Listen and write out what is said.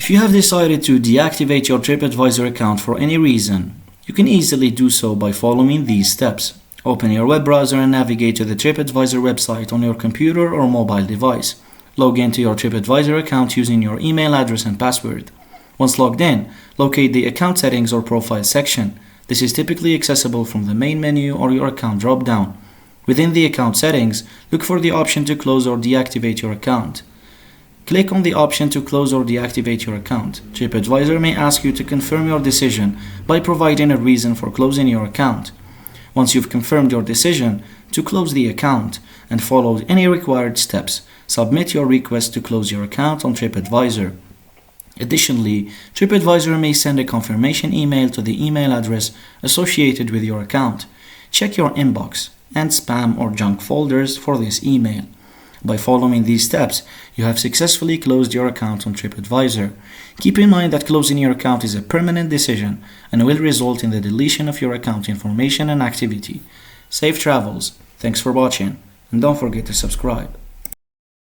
If you have decided to deactivate your TripAdvisor account for any reason, you can easily do so by following these steps. Open your web browser and navigate to the TripAdvisor website on your computer or mobile device. Log into your TripAdvisor account using your email address and password. Once logged in, locate the Account Settings or Profile section. This is typically accessible from the main menu or your account drop-down. Within the Account Settings, look for the option to close or deactivate your account. Click on the option to close or deactivate your account. TripAdvisor may ask you to confirm your decision by providing a reason for closing your account. Once you've confirmed your decision to close the account and followed any required steps, submit your request to close your account on TripAdvisor. Additionally, TripAdvisor may send a confirmation email to the email address associated with your account. Check your inbox and spam or junk folders for this email. By following these steps, you have successfully closed your account on TripAdvisor. Keep in mind that closing your account is a permanent decision and will result in the deletion of your account information and activity. Safe travels. Thanks for watching, and don't forget to subscribe.